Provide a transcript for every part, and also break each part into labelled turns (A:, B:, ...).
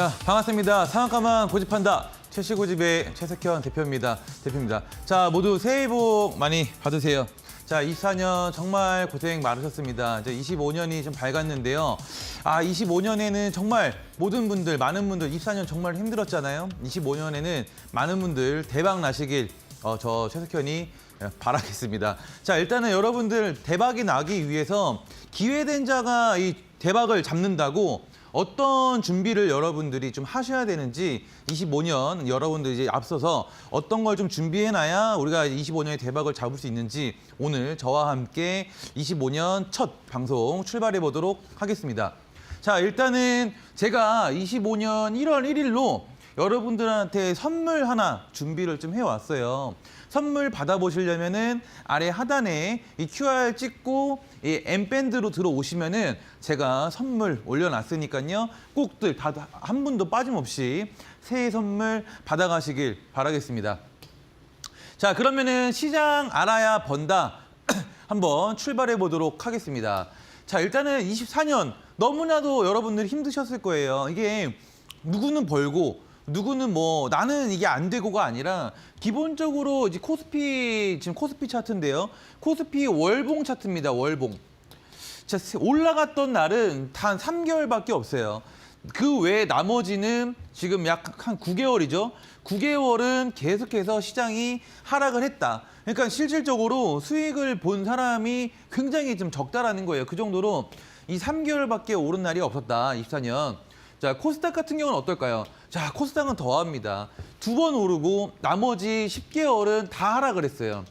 A: 자, 반갑습니다. 상한가만 고집한다. 최씨고집의 최석현 대표입니다. 자, 모두 새해 복 많이 받으세요. 자, 24년 정말 고생 많으셨습니다. 이제 25년이 좀 밝았는데요. 25년에는 정말 모든 분들, 많은 분들 24년 정말 힘들었잖아요. 25년에는 많은 분들 대박 나시길 저 최석현이 바라겠습니다. 자, 일단은 여러분들 대박이 나기 위해서 기회된 자가 이 대박을 잡는다고 어떤 준비를 여러분들이 좀 하셔야 되는지 25년 여러분들 이제 앞서서 어떤 걸 좀 준비해놔야 우리가 25년의 대박을 잡을 수 있는지 오늘 저와 함께 25년 첫 방송 출발해 보도록 하겠습니다. 자, 일단은 제가 25년 1월 1일로 여러분들한테 선물 하나 준비를 좀 해왔어요. 선물 받아보시려면은 아래 하단에 이 QR 찍고 이 M밴드로 들어오시면은 제가 선물 올려놨으니까요. 꼭들 다 한 분도 빠짐없이 새해 선물 받아가시길 바라겠습니다. 자, 그러면은 시장 알아야 번다 한번 출발해 보도록 하겠습니다. 자, 일단은 24년 너무나도 여러분들이 힘드셨을 거예요. 이게 누구는 벌고 누구는 뭐 나는 이게 안 되고가 아니라 기본적으로 이제 지금 코스피 차트인데요. 코스피 월봉 차트입니다. 월봉. 자, 올라갔던 날은 단 3개월밖에 없어요. 그 외에 나머지는 지금 약 한 9개월이죠. 9개월은 계속해서 시장이 하락을 했다. 그러니까 실질적으로 수익을 본 사람이 굉장히 좀 적다라는 거예요. 그 정도로 이 3개월밖에 오른 날이 없었다. 24년. 자, 코스닥 같은 경우는 어떨까요? 자, 코스닥은 더합니다. 2번 오르고 나머지 10개월은 다 하락을 했어요.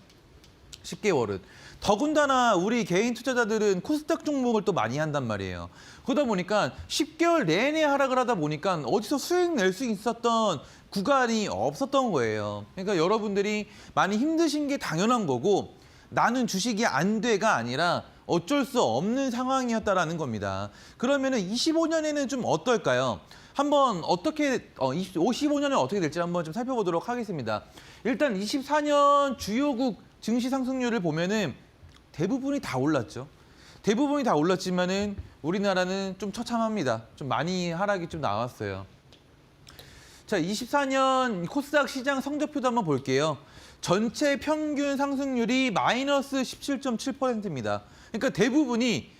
A: 10개월은. 더군다나 우리 개인 투자자들은 코스닥 종목을 또 많이 한단 말이에요. 그러다 보니까 10개월 내내 하락을 하다 보니까 어디서 수익 낼 수 있었던 구간이 없었던 거예요. 그러니까 여러분들이 많이 힘드신 게 당연한 거고 나는 주식이 안 돼가 아니라 어쩔 수 없는 상황이었다라는 겁니다. 그러면은 25년에는 좀 어떨까요? 한번 어떻게 55년에 어떻게 될지 한번 좀 살펴보도록 하겠습니다. 일단 24년 주요국 증시 상승률을 보면은 대부분이 다 올랐죠. 대부분이 다 올랐지만은 우리나라는 좀 처참합니다. 좀 많이 하락이 좀 나왔어요. 자, 24년 코스닥 시장 성적표도 한번 볼게요. 전체 평균 상승률이 마이너스 17.7%입니다. 그러니까 대부분이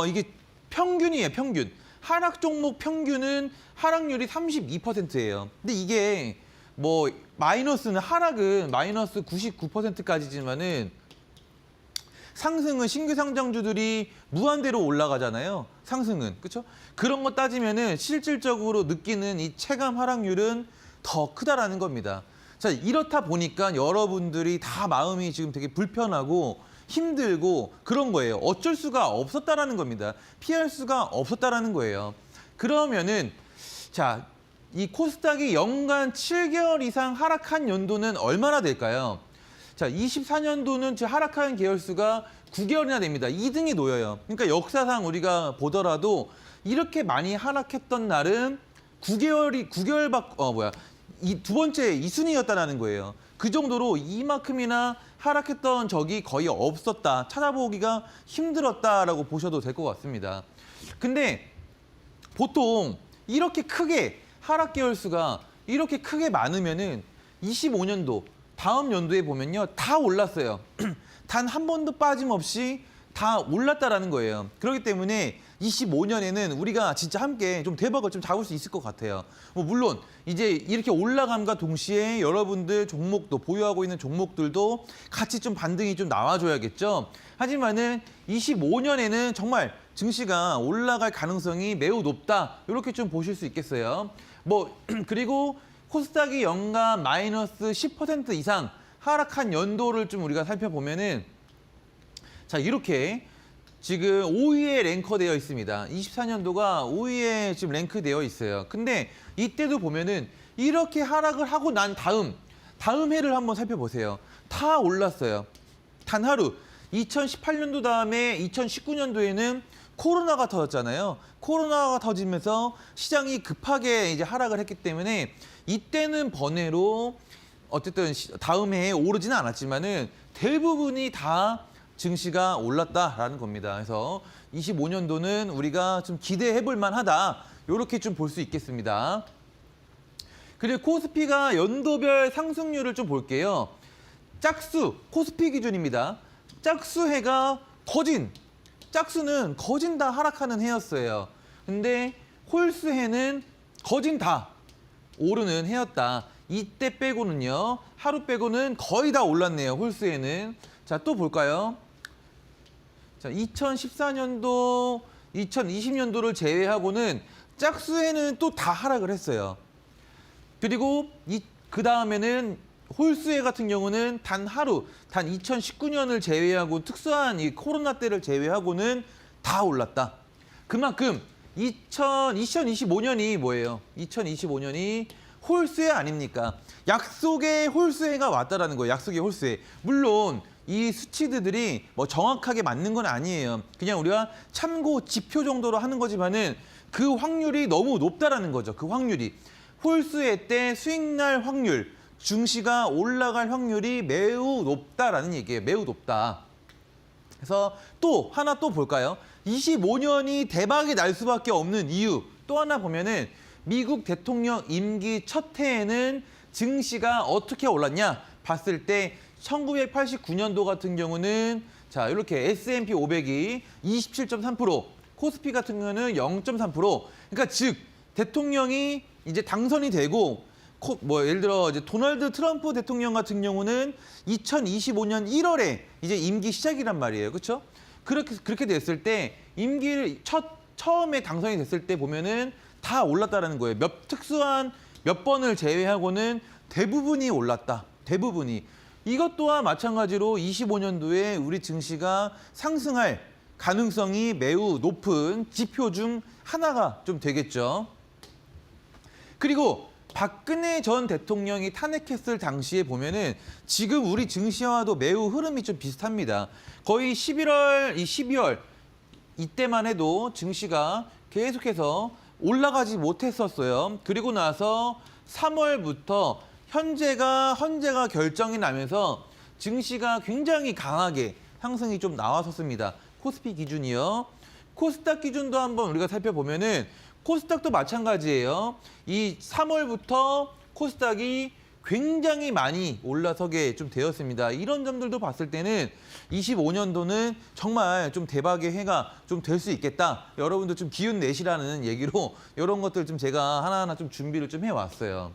A: 이게 평균이에요, 평균. 하락 종목 평균은 하락률이 32%예요. 근데 이게 뭐 마이너스는 하락은 마이너스 99%까지지만은 상승은 신규 상장주들이 무한대로 올라가잖아요. 상승은. 그렇죠? 그런 거 따지면은 실질적으로 느끼는 이 체감 하락률은 더 크다라는 겁니다. 자, 이렇다 보니까 여러분들이 다 마음이 지금 되게 불편하고 힘들고 그런 거예요. 어쩔 수가 없었다라는 겁니다. 피할 수가 없었다라는 거예요. 그러면은 자, 이 코스닥이 연간 7개월 이상 하락한 연도는 얼마나 될까요? 자, 24년도는 하락한 계열수가 9개월이나 됩니다. 2등이 놓여요. 그러니까 역사상 우리가 보더라도 이렇게 많이 하락했던 날은 9개월 이 두 번째 2순위였다는 거예요. 그 정도로 이만큼이나 하락했던 적이 거의 없었다. 찾아보기가 힘들었다라고 보셔도 될 것 같습니다. 근데 보통 이렇게 크게 하락 계열수가 이렇게 크게 많으면은 25년도 다음 연도에 보면요. 다 올랐어요. 단 한 번도 빠짐없이 다 올랐다라는 거예요. 그렇기 때문에 25년에는 우리가 진짜 함께 좀 대박을 좀 잡을 수 있을 것 같아요. 물론 이제 이렇게 올라감과 동시에 여러분들 종목도 보유하고 있는 종목들도 같이 좀 반등이 좀 나와줘야겠죠. 하지만은 25년에는 정말 증시가 올라갈 가능성이 매우 높다. 이렇게 좀 보실 수 있겠어요. 그리고 코스닥이 연간 마이너스 10% 이상 하락한 연도를 좀 우리가 살펴보면은 자, 이렇게 지금 5위에 랭커되어 있습니다. 24년도가 5위에 지금 랭크되어 있어요. 근데 이때도 보면은 이렇게 하락을 하고 난 다음 해를 한번 살펴보세요. 다 올랐어요. 단 하루. 2018년도 다음에 2019년도에는 코로나가 터졌잖아요. 코로나가 터지면서 시장이 급하게 이제 하락을 했기 때문에 이때는 번외로 어쨌든 다음 해에 오르지는 않았지만은 대부분이 다 증시가 올랐다라는 겁니다. 그래서 25년도는 우리가 좀 기대해 볼 만하다. 이렇게 좀 볼 수 있겠습니다. 그리고 코스피가 연도별 상승률을 좀 볼게요. 짝수, 코스피 기준입니다. 짝수해가 거진, 짝수는 거진 다 하락하는 해였어요. 근데 홀수해는 거진 다 오르는 해였다. 이때 빼고는요, 하루 빼고는 거의 다 올랐네요, 홀수해는. 자, 또 볼까요? 자, 2014년도, 2020년도를 제외하고는 짝수해는 또 다 하락을 했어요. 그리고 그 다음에는 홀수해 같은 경우는 단 하루, 단 2019년을 제외하고 특수한 이 코로나 때를 제외하고는 다 올랐다. 그만큼 2025년이 뭐예요? 2025년이 홀수해 아닙니까? 약속의 홀수해가 왔다라는 거예요. 약속의 홀수해. 물론 이 수치들이 뭐 정확하게 맞는 건 아니에요. 그냥 우리가 참고 지표 정도로 하는 거지만은 그 확률이 너무 높다라는 거죠. 그 확률이. 홀수해 때 수익날 확률, 증시가 올라갈 확률이 매우 높다라는 얘기예요. 매우 높다. 그래서 또 하나 또 볼까요? 25년이 대박이 날 수밖에 없는 이유 또 하나 보면은 미국 대통령 임기 첫 해에는 증시가 어떻게 올랐냐 봤을 때 1989년도 같은 경우는 자 이렇게 S&P 500이 27.3%, 코스피 같은 경우는 0.3%. 그러니까 즉 대통령이 이제 당선이 되고 예를 들어 이제 도널드 트럼프 대통령 같은 경우는 2025년 1월에 이제 임기 시작이란 말이에요. 그렇죠? 그렇게 됐을 때 임기를 처음에 당선이 됐을 때 보면은 다 올랐다라는 거예요. 특수한 몇 번을 제외하고는 대부분이 올랐다. 대부분이. 이것 또한 마찬가지로 25년도에 우리 증시가 상승할 가능성이 매우 높은 지표 중 하나가 좀 되겠죠. 그리고 박근혜 전 대통령이 탄핵했을 당시에 보면은 지금 우리 증시와도 매우 흐름이 좀 비슷합니다. 거의 12월 이때만 해도 증시가 계속해서 올라가지 못했었어요. 그리고 나서 3월부터 헌재가 결정이 나면서 증시가 굉장히 강하게 상승이 좀 나왔었습니다. 코스피 기준이요. 코스닥 기준도 한번 우리가 살펴보면은 코스닥도 마찬가지예요. 이 3월부터 코스닥이 굉장히 많이 올라서게 좀 되었습니다. 이런 점들도 봤을 때는 25년도는 정말 좀 대박의 해가 좀 될 수 있겠다. 여러분들 좀 기운 내시라는 얘기로 이런 것들 좀 제가 하나하나 좀 준비를 좀 해왔어요.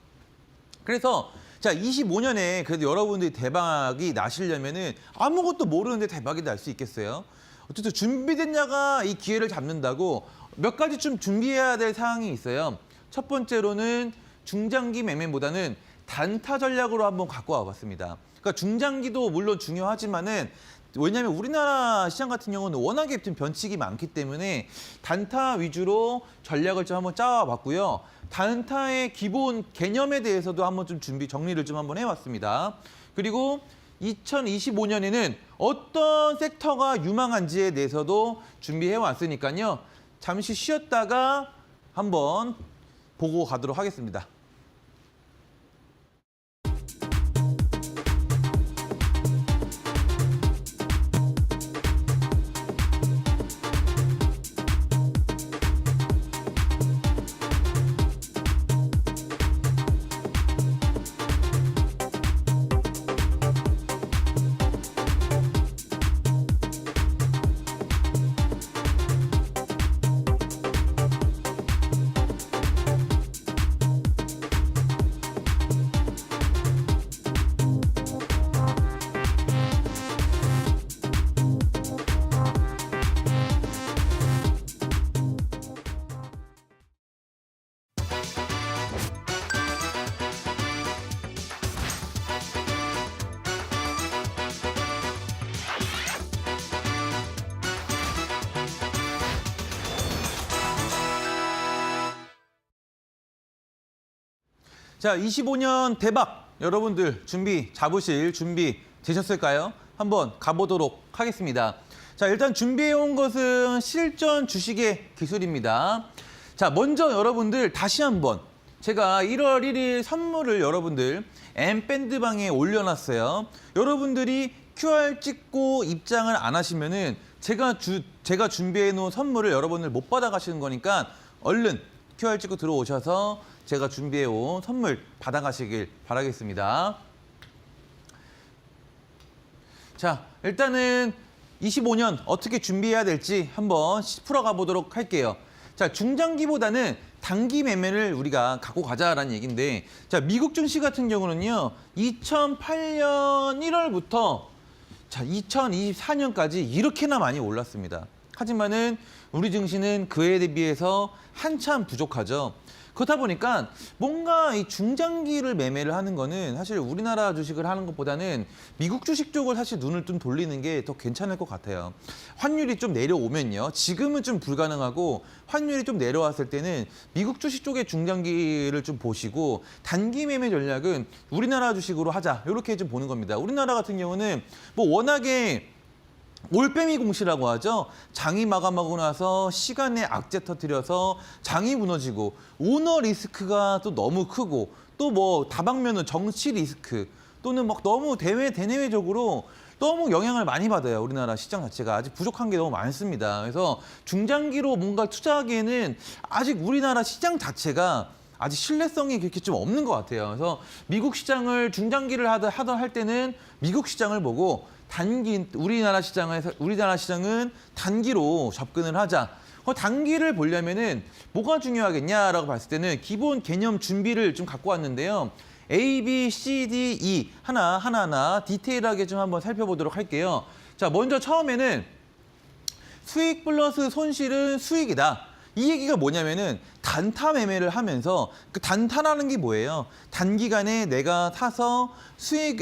A: 그래서 자 25년에 그래도 여러분들이 대박이 나시려면은 아무것도 모르는데 대박이 날 수 있겠어요? 어쨌든 준비된 자가 이 기회를 잡는다고 몇 가지 좀 준비해야 될 사항이 있어요. 첫 번째로는 중장기 매매보다는 단타 전략으로 한번 갖고 와봤습니다. 그러니까 중장기도 물론 중요하지만은 왜냐하면 우리나라 시장 같은 경우는 워낙에 좀 변칙이 많기 때문에 단타 위주로 전략을 좀 한번 짜와봤고요. 단타의 기본 개념에 대해서도 한번 좀 정리를 좀 한번 해왔습니다. 그리고 2025년에는 어떤 섹터가 유망한지에 대해서도 준비해 왔으니까요. 잠시 쉬었다가 한번 보고 가도록 하겠습니다. 자, 25년 대박! 여러분들 잡으실 준비 되셨을까요? 한번 가보도록 하겠습니다. 자, 일단 준비해온 것은 실전 주식의 기술입니다. 자, 먼저 여러분들 다시 한번 제가 1월 1일 선물을 여러분들 M밴드방에 올려놨어요. 여러분들이 QR 찍고 입장을 안 하시면은 제가 준비해 놓은 선물을 여러분들 못 받아가시는 거니까 얼른 QR 찍고 들어오셔서 제가 준비해 온 선물 받아가시길 바라겠습니다. 자, 일단은 25년 어떻게 준비해야 될지 한번 풀어가 보도록 할게요. 자, 중장기보다는 단기 매매를 우리가 갖고 가자라는 얘기인데, 자, 미국 증시 같은 경우는요, 2008년 1월부터 자, 2024년까지 이렇게나 많이 올랐습니다. 하지만은 우리 증시는 그에 대비해서 한참 부족하죠. 그렇다 보니까 뭔가 이 중장기를 매매를 하는 거는 사실 우리나라 주식을 하는 것보다는 미국 주식 쪽을 사실 눈을 좀 돌리는 게 더 괜찮을 것 같아요. 환율이 좀 내려오면요. 지금은 좀 불가능하고 환율이 좀 내려왔을 때는 미국 주식 쪽의 중장기를 좀 보시고 단기 매매 전략은 우리나라 주식으로 하자. 이렇게 좀 보는 겁니다. 우리나라 같은 경우는 뭐 워낙에 올빼미 공시라고 하죠. 장이 마감하고 나서 시간에 악재 터뜨려서 장이 무너지고 오너 리스크가 또 너무 크고 또 뭐 다방면은 정치 리스크 또는 막 너무 대내외적으로 너무 영향을 많이 받아요. 우리나라 시장 자체가 아직 부족한 게 너무 많습니다. 그래서 중장기로 뭔가 투자하기에는 아직 우리나라 시장 자체가 아직 신뢰성이 그렇게 좀 없는 것 같아요. 그래서 미국 시장을 중장기를 하던 할 때는 미국 시장을 보고 우리나라 시장은 단기로 접근을 하자. 단기를 보려면은 뭐가 중요하겠냐라고 봤을 때는 기본 개념 준비를 좀 갖고 왔는데요. A, B, C, D, E 하나하나 디테일하게 좀 한번 살펴보도록 할게요. 자, 먼저 처음에는 수익 플러스 손실은 수익이다. 이 얘기가 뭐냐면은 단타 매매를 하면서 그 단타라는 게 뭐예요? 단기간에 내가 사서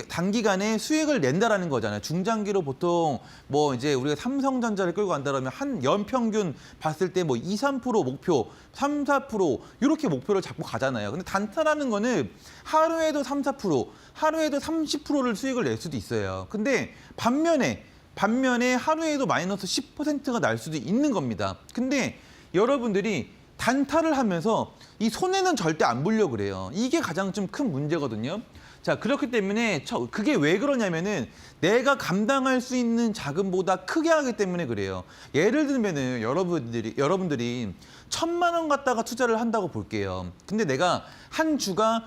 A: 단기간에 수익을 낸다라는 거잖아요. 중장기로 보통 뭐 이제 우리가 삼성전자를 끌고 간다라면 한 연평균 봤을 때 뭐 2, 3% 목표, 3, 4% 이렇게 목표를 잡고 가잖아요. 근데 단타라는 거는 하루에도 3, 4%, 하루에도 30%를 수익을 낼 수도 있어요. 근데 반면에 하루에도 마이너스 10%가 날 수도 있는 겁니다. 근데 여러분들이 단타를 하면서 이 손해는 절대 안 보려고 그래요. 이게 가장 좀 큰 문제거든요. 자, 그렇기 때문에 그게 왜 그러냐면은 내가 감당할 수 있는 자금보다 크게 하기 때문에 그래요. 예를 들면은 여러분들이 1,000만 원 갖다가 투자를 한다고 볼게요. 근데 내가 한 주가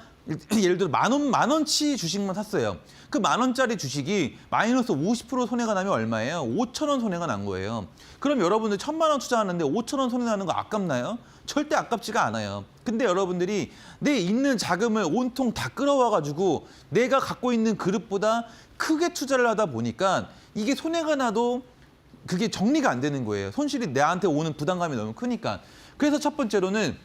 A: 예를 들어 만 원치 주식만 샀어요. 그 10,000원짜리 주식이 마이너스 50% 손해가 나면 얼마예요? 5,000원 손해가 난 거예요. 그럼 여러분들 1,000만 원 투자하는데 5,000원 손해 나는 거 아깝나요? 절대 아깝지가 않아요. 근데 여러분들이 내 있는 자금을 온통 다 끌어와가지고 내가 갖고 있는 그릇보다 크게 투자를 하다 보니까 이게 손해가 나도 그게 정리가 안 되는 거예요. 손실이 내한테 오는 부담감이 너무 크니까. 그래서 첫 번째로는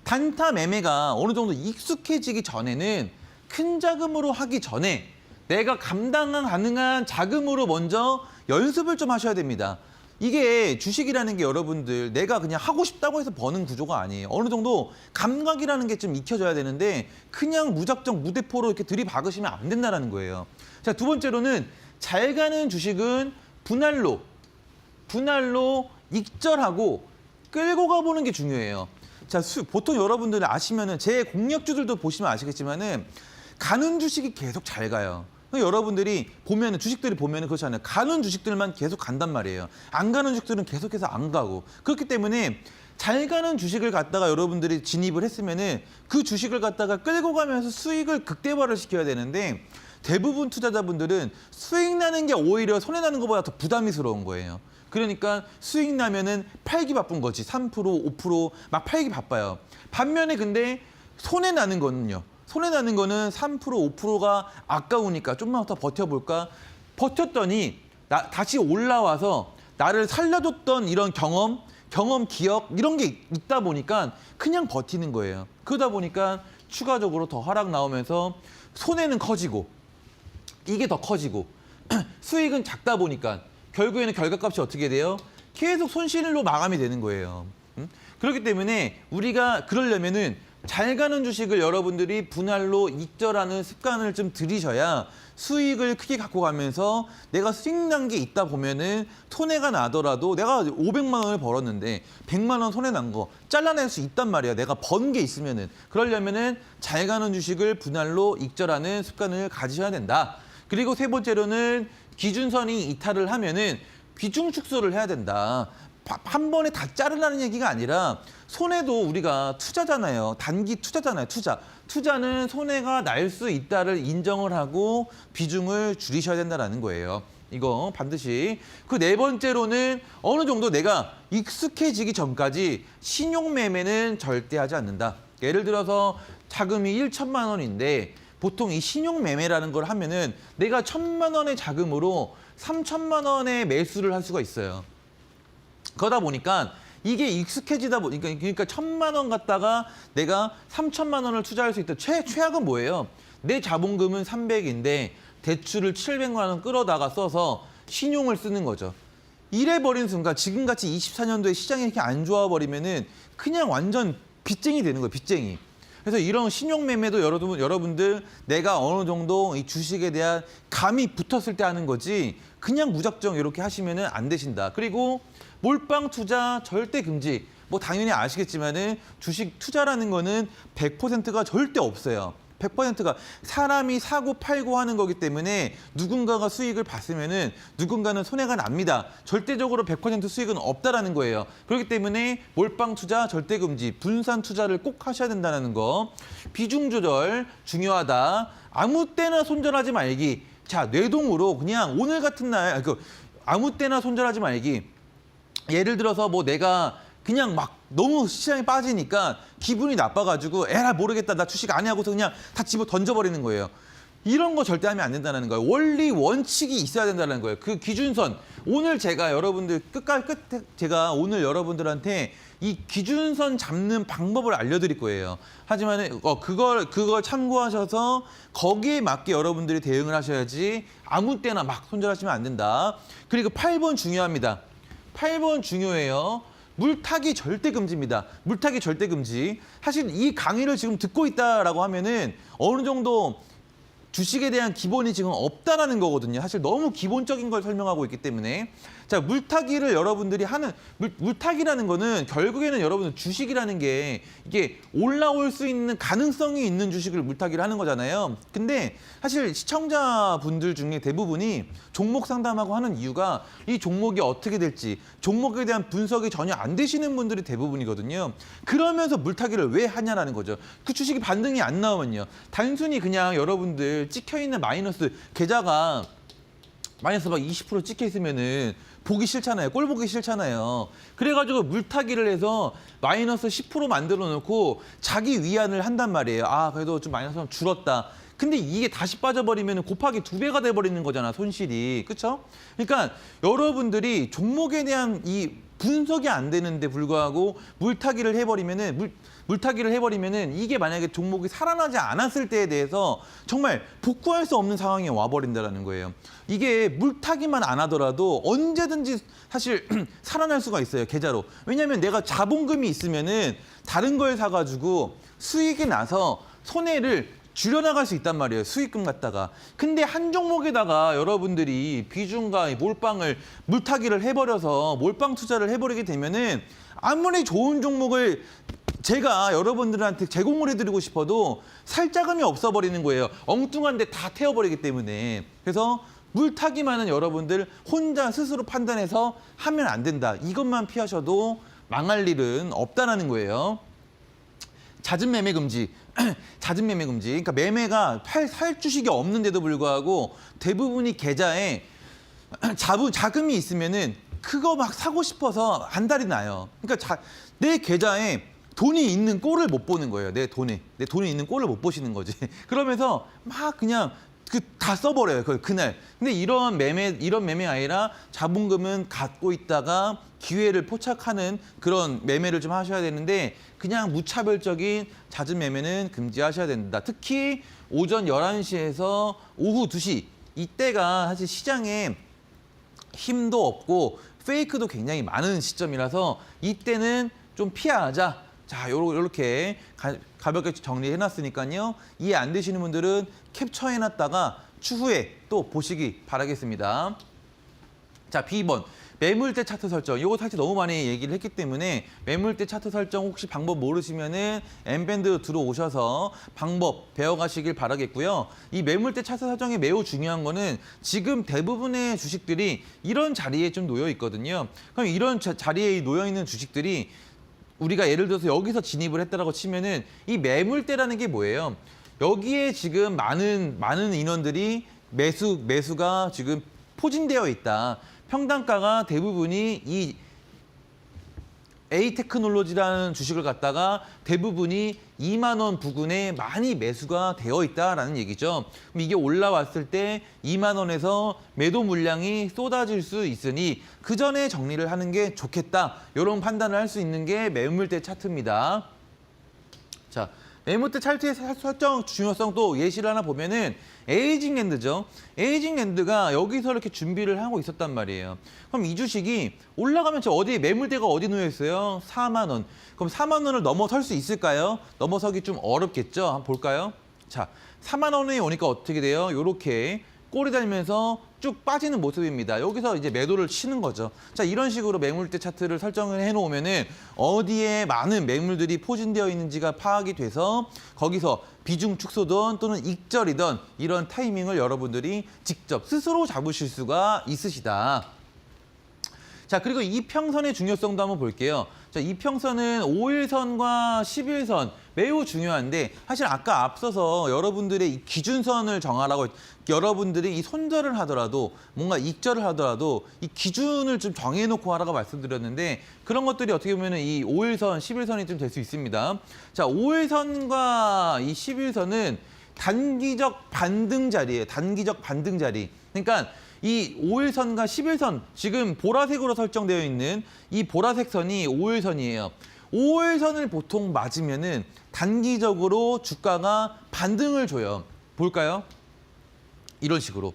A: 단타 매매가 어느 정도 익숙해지기 전에는 큰 자금으로 하기 전에 내가 감당 가능한 자금으로 먼저 연습을 좀 하셔야 됩니다. 이게 주식이라는 게 여러분들 내가 그냥 하고 싶다고 해서 버는 구조가 아니에요. 어느 정도 감각이라는 게 좀 익혀져야 되는데 그냥 무작정 무대포로 이렇게 들이박으시면 안 된다는 거예요. 자, 두 번째로는 잘 가는 주식은 분할로 익절하고 끌고 가보는 게 중요해요. 자, 보통 여러분들이 아시면은 제 공략주들도 보시면 아시겠지만은 가는 주식이 계속 잘 가요. 여러분들이 보면은 주식들이 보면은 그렇잖아요. 가는 주식들만 계속 간단 말이에요. 안 가는 주식들은 계속해서 안 가고. 그렇기 때문에 잘 가는 주식을 갖다가 여러분들이 진입을 했으면은 그 주식을 갖다가 끌고 가면서 수익을 극대화를 시켜야 되는데 대부분 투자자분들은 수익 나는 게 오히려 손해 나는 것보다 더 부담스러운 거예요. 그러니까 수익 나면은 팔기 바쁜 거지. 3%, 5%막 팔기 바빠요. 반면에 근데 손해 나는 거는요. 손해 나는 거는 3%, 5%가 아까우니까 좀만 더 버텨볼까? 버텼더니 다시 올라와서 나를 살려줬던 이런 경험, 기억 이런 게 있다 보니까 그냥 버티는 거예요. 그러다 보니까 추가적으로 더 하락 나오면서 손해는 커지고 이게 더 커지고 수익은 작다 보니까 결국에는 결과값이 어떻게 돼요? 계속 손실로 마감이 되는 거예요. 그렇기 때문에 우리가 그러려면은 잘 가는 주식을 여러분들이 분할로 익절하는 습관을 좀 들이셔야 수익을 크게 갖고 가면서 내가 수익 난 게 있다 보면은 손해가 나더라도 내가 500만 원을 벌었는데 100만 원 손해 난 거 잘라낼 수 있단 말이야. 내가 번 게 있으면은. 그러려면은 잘 가는 주식을 분할로 익절하는 습관을 가지셔야 된다. 그리고 세 번째로는 기준선이 이탈을 하면은 비중 축소를 해야 된다. 한 번에 다 자르라는 얘기가 아니라 손해도 우리가 투자잖아요. 단기 투자잖아요. 투자는 손해가 날 수 있다를 인정을 하고 비중을 줄이셔야 된다는 거예요. 이거 반드시. 그 네 번째로는 어느 정도 내가 익숙해지기 전까지 신용매매는 절대 하지 않는다. 예를 들어서 자금이 1천만 원인데 보통 이 신용매매라는 걸 하면은 내가 1,000만 원의 자금으로 3천만 원의 매수를 할 수가 있어요. 그러다 보니까 이게 익숙해지다 보니까 그러니까 1,000만 원 갖다가 내가 3천만 원을 투자할 수 있다. 최악은 뭐예요? 내 자본금은 300인데 대출을 700만 원 끌어다가 써서 신용을 쓰는 거죠. 이래버린 순간 지금같이 24년도에 시장이 이렇게 안 좋아버리면은 그냥 완전 빚쟁이 되는 거예요. 빚쟁이. 그래서 이런 신용매매도 여러분들 내가 어느 정도 이 주식에 대한 감이 붙었을 때 하는 거지 그냥 무작정 이렇게 하시면은 안 되신다. 그리고 몰빵 투자 절대 금지. 뭐 당연히 아시겠지만은 주식 투자라는 거는 100%가 절대 없어요. 100%가 사람이 사고 팔고 하는 거기 때문에 누군가가 수익을 봤으면은 누군가는 손해가 납니다. 절대적으로 100% 수익은 없다라는 거예요. 그렇기 때문에 몰빵 투자 절대 금지, 분산 투자를 꼭 하셔야 된다는 거. 비중 조절 중요하다. 아무 때나 손절하지 말기. 자, 뇌동으로 그냥 오늘 같은 날 아무 때나 손절하지 말기. 예를 들어서 뭐 내가 그냥 막 너무 시장에 빠지니까 기분이 나빠가지고 에라 모르겠다 나 주식 안 해 하고서 그냥 다 집어 던져버리는 거예요. 이런 거 절대 하면 안 된다는 거예요. 원리 원칙이 있어야 된다는 거예요. 그 기준선. 오늘 제가 여러분들 끝에 제가 오늘 여러분들한테 이 기준선 잡는 방법을 알려드릴 거예요. 하지만 그걸 참고하셔서 거기에 맞게 여러분들이 대응을 하셔야지 아무 때나 막 손절하시면 안 된다. 그리고 8번 중요합니다. 8번 중요해요. 물타기 절대 금지입니다. 물타기 절대 금지. 사실 이 강의를 지금 듣고 있다라고 하면은 어느 정도 주식에 대한 기본이 지금 없다라는 거거든요. 사실 너무 기본적인 걸 설명하고 있기 때문에. 자, 물타기를 여러분들이 하는, 물타기라는 거는 결국에는 여러분들 주식이라는 게 이게 올라올 수 있는 가능성이 있는 주식을 물타기를 하는 거잖아요. 근데 사실 시청자분들 중에 대부분이 종목 상담하고 하는 이유가 이 종목이 어떻게 될지, 종목에 대한 분석이 전혀 안 되시는 분들이 대부분이거든요. 그러면서 물타기를 왜 하냐라는 거죠. 그 주식이 반등이 안 나오면요. 단순히 그냥 여러분들 찍혀있는 마이너스 계좌가 마이너스 막 20% 찍혀 있으면은 보기 싫잖아요. 꼴 보기 싫잖아요. 그래가지고 물타기를 해서 마이너스 10% 만들어 놓고 자기 위안을 한단 말이에요. 아, 그래도 좀 마이너스가 줄었다. 근데 이게 다시 빠져버리면 곱하기 2배가 돼버리는 거잖아, 손실이. 그렇죠? 그러니까 여러분들이 종목에 대한 이 분석이 안 되는데 불구하고 물타기를 해버리면은 이게 만약에 종목이 살아나지 않았을 때에 대해서 정말 복구할 수 없는 상황에 와버린다는 거예요. 이게 물타기만 안 하더라도 언제든지 사실 살아날 수가 있어요, 계좌로. 왜냐하면 내가 자본금이 있으면은 다른 걸 사가지고 수익이 나서 손해를 줄여나갈 수 있단 말이에요. 수익금 갖다가. 근데 한 종목에다가 여러분들이 비중과 물타기를 해버려서 몰빵 투자를 해버리게 되면은 아무리 좋은 종목을 제가 여러분들한테 제공을 해드리고 싶어도 살 자금이 없어버리는 거예요. 엉뚱한데 다 태워버리기 때문에. 그래서 물타기만은 여러분들 혼자 스스로 판단해서 하면 안 된다. 이것만 피하셔도 망할 일은 없다라는 거예요. 잦은 매매 금지. 잦은 매매 금지. 그러니까 매매가 살 주식이 없는데도 불구하고 대부분이 계좌에 자금이 있으면은 그거 막 사고 싶어서 안달이 나요. 그러니까 내 계좌에 돈이 있는 꼴을 못 보는 거예요. 내 돈이 있는 꼴을 못 보시는 거지. 그러면서 막 그냥 다 써버려요. 그날. 근데 이런 매매 아니라 자본금은 갖고 있다가 기회를 포착하는 그런 매매를 좀 하셔야 되는데 그냥 무차별적인 잦은 매매는 금지하셔야 된다. 특히 오전 11시에서 오후 2시 이때가 사실 시장에 힘도 없고 페이크도 굉장히 많은 시점이라서 이때는 좀 피하자. 자, 요렇게 가볍게 정리해놨으니까요. 이해 안 되시는 분들은 캡처해놨다가 추후에 또 보시기 바라겠습니다. 자, B번. 매물대 차트 설정, 이거 사실 너무 많이 얘기를 했기 때문에 매물대 차트 설정 혹시 방법 모르시면은 N밴드 들어오셔서 방법 배워가시길 바라겠고요. 이 매물대 차트 설정이 매우 중요한 거는 지금 대부분의 주식들이 이런 자리에 좀 놓여 있거든요. 그럼 이런 자리에 놓여 있는 주식들이 우리가 예를 들어서 여기서 진입을 했다라고 치면은 이 매물대라는 게 뭐예요? 여기에 지금 많은 인원들이 매수가 지금 포진되어 있다. 평단가가 대부분이 이 A테크놀로지라는 주식을 갖다가 대부분이 2만 원 부근에 많이 매수가 되어 있다라는 얘기죠. 그럼 이게 올라왔을 때 2만 원에서 매도 물량이 쏟아질 수 있으니 그 전에 정리를 하는 게 좋겠다. 이런 판단을 할 수 있는 게 매물대 차트입니다. 자, 매물대 차트의 설정 중요성 또 예시를 하나 보면은 에이징랜드죠. 에이징랜드가 여기서 이렇게 준비를 하고 있었단 말이에요. 그럼 이 주식이 올라가면 어디 매물대가 어디 놓여 있어요? 4만 원. 그럼 4만 원을 넘어설 수 있을까요? 넘어서기 좀 어렵겠죠. 한번 볼까요? 자, 4만 원에 오니까 어떻게 돼요? 이렇게 꼬리 달면서 쭉 빠지는 모습입니다. 여기서 이제 매도를 치는 거죠. 자, 이런 식으로 매물대 차트를 설정을 해놓으면은 어디에 많은 매물들이 포진되어 있는지가 파악이 돼서 거기서 비중 축소든 또는 익절이든 이런 타이밍을 여러분들이 직접 스스로 잡으실 수가 있으시다. 자, 그리고 이평선의 중요성도 한번 볼게요. 자, 이평선은 5일선과 10일선 매우 중요한데 사실 아까 앞서서 여러분들의 이 기준선을 정하라고 여러분들이 이 손절을 하더라도 뭔가 익절을 하더라도 이 기준을 좀 정해놓고 하라고 말씀드렸는데 그런 것들이 어떻게 보면 이 5일선, 10일선이 좀 될 수 있습니다. 자, 5일선과 이 10일선은 단기적 반등 자리예요. 단기적 반등 자리. 그러니까 이 5일선과 10일선, 지금 보라색으로 설정되어 있는 이 보라색 선이 5일선이에요. 5일선을 보통 맞으면은 단기적으로 주가가 반등을 줘요. 볼까요? 이런 식으로.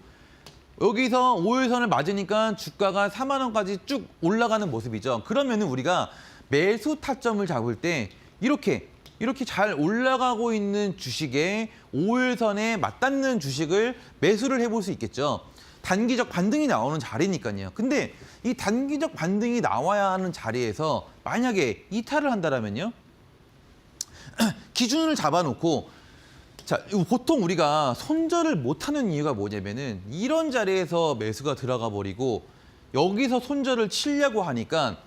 A: 여기서 5일선을 맞으니까 주가가 4만 원까지 쭉 올라가는 모습이죠. 그러면은 우리가 매수 타점을 잡을 때 이렇게 잘 올라가고 있는 주식에 5일선에 맞닿는 주식을 매수를 해볼 수 있겠죠. 단기적 반등이 나오는 자리니까요. 근데 이 단기적 반등이 나와야 하는 자리에서 만약에 이탈을 한다면요. 기준을 잡아놓고 자, 보통 우리가 손절을 못하는 이유가 뭐냐면은 이런 자리에서 매수가 들어가 버리고 여기서 손절을 치려고 하니까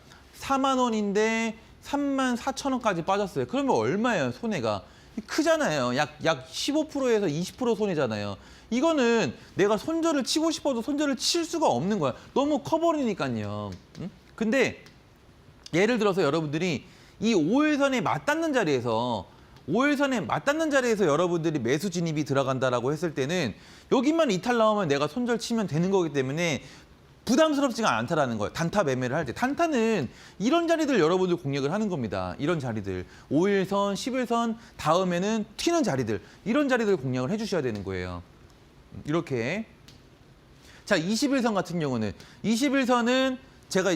A: 4만 원인데 3만 4천 원까지 빠졌어요. 그러면 얼마예요, 손해가? 크잖아요. 약 15%에서 20% 손해잖아요. 이거는 내가 손절을 치고 싶어도 손절을 칠 수가 없는 거야. 너무 커버리니까요. 응? 근데 예를 들어서 여러분들이 이 5일선에 맞닿는 자리에서 여러분들이 매수 진입이 들어간다라고 했을 때는 여기만 이탈 나오면 내가 손절 치면 되는 거기 때문에 부담스럽지가 않다라는 거예요. 단타 매매를 할 때. 단타는 이런 자리들 여러분들 공략을 하는 겁니다. 이런 자리들. 5일선, 10일선 다음에는 튀는 자리들. 이런 자리들 공략을 해주셔야 되는 거예요. 이렇게. 자, 21선 같은 경우는 21선은 제가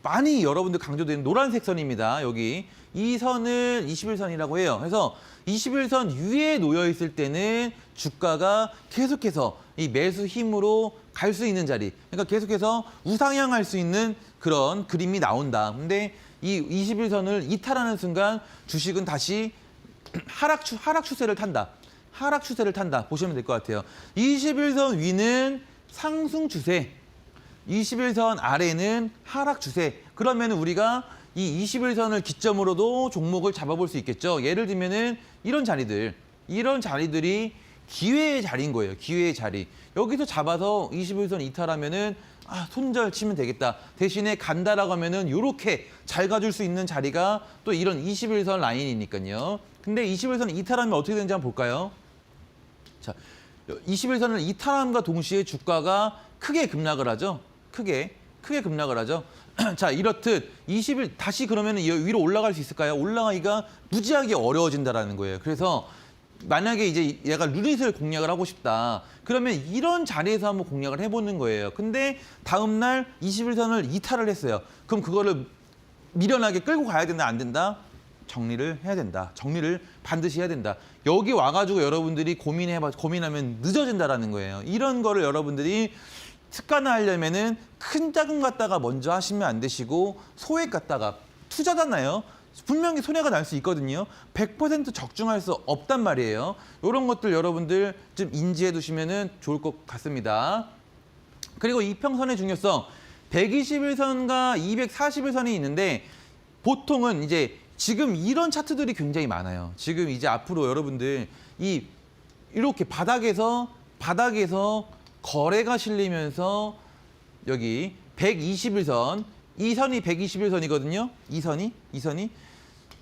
A: 많이 여러분들 강조드리는 노란색 선입니다. 여기 이 선을 21선이라고 해요. 그래서 21선 위에 놓여 있을 때는 주가가 계속해서 이 매수 힘으로 갈 수 있는 자리. 그러니까 계속해서 우상향할 수 있는 그런 그림이 나온다. 근데 이 21선을 이탈하는 순간 주식은 다시 하락 추세를 탄다. 하락 추세를 탄다. 보시면 될 것 같아요. 21선 위는 상승 추세, 21선 아래는 하락 추세. 그러면 우리가 이 21선을 기점으로도 종목을 잡아볼 수 있겠죠. 예를 들면은 이런 자리들이 기회의 자리인 거예요. 기회의 자리. 여기서 잡아서 21선 이탈하면은 손절 치면 되겠다. 대신에 간다라고 하면은 이렇게 잘 가줄 수 있는 자리가 또 이런 21선 라인이니까요. 근데 21선 이탈하면 어떻게 되는지 한번 볼까요? 자, 21선을 이탈함과 동시에 주가가 크게 급락을 하죠. 크게 급락을 하죠. 자, 이렇듯 20일 다시 그러면 위로 올라갈 수 있을까요? 올라가기가 무지하게 어려워진다라는 거예요. 그래서 만약에 이제 얘가 루닛을 공략을 하고 싶다. 그러면 이런 자리에서 한번 공략을 해보는 거예요. 근데 다음 날 21선을 이탈을 했어요. 그럼 그거를 미련하게 끌고 가야 된다, 안 된다? 정리를 해야 된다. 정리를 반드시 해야 된다. 여기 와가지고 여러분들이 고민하면 늦어진다라는 거예요. 이런 거를 여러분들이 특가나 하려면은 큰 자금 갖다가 먼저 하시면 안 되시고 소액 갖다가 투자잖아요. 분명히 손해가 날 수 있거든요. 100% 적중할 수 없단 말이에요. 이런 것들 여러분들 좀 인지해 두시면 좋을 것 같습니다. 그리고 이평선의 중요성, 121선과 241선이 있는데 보통은 이제 지금 이런 차트들이 굉장히 많아요. 지금 이제 앞으로 여러분들 이렇게 바닥에서 거래가 실리면서 여기 121선, 이 선이 121선이거든요. 이 선이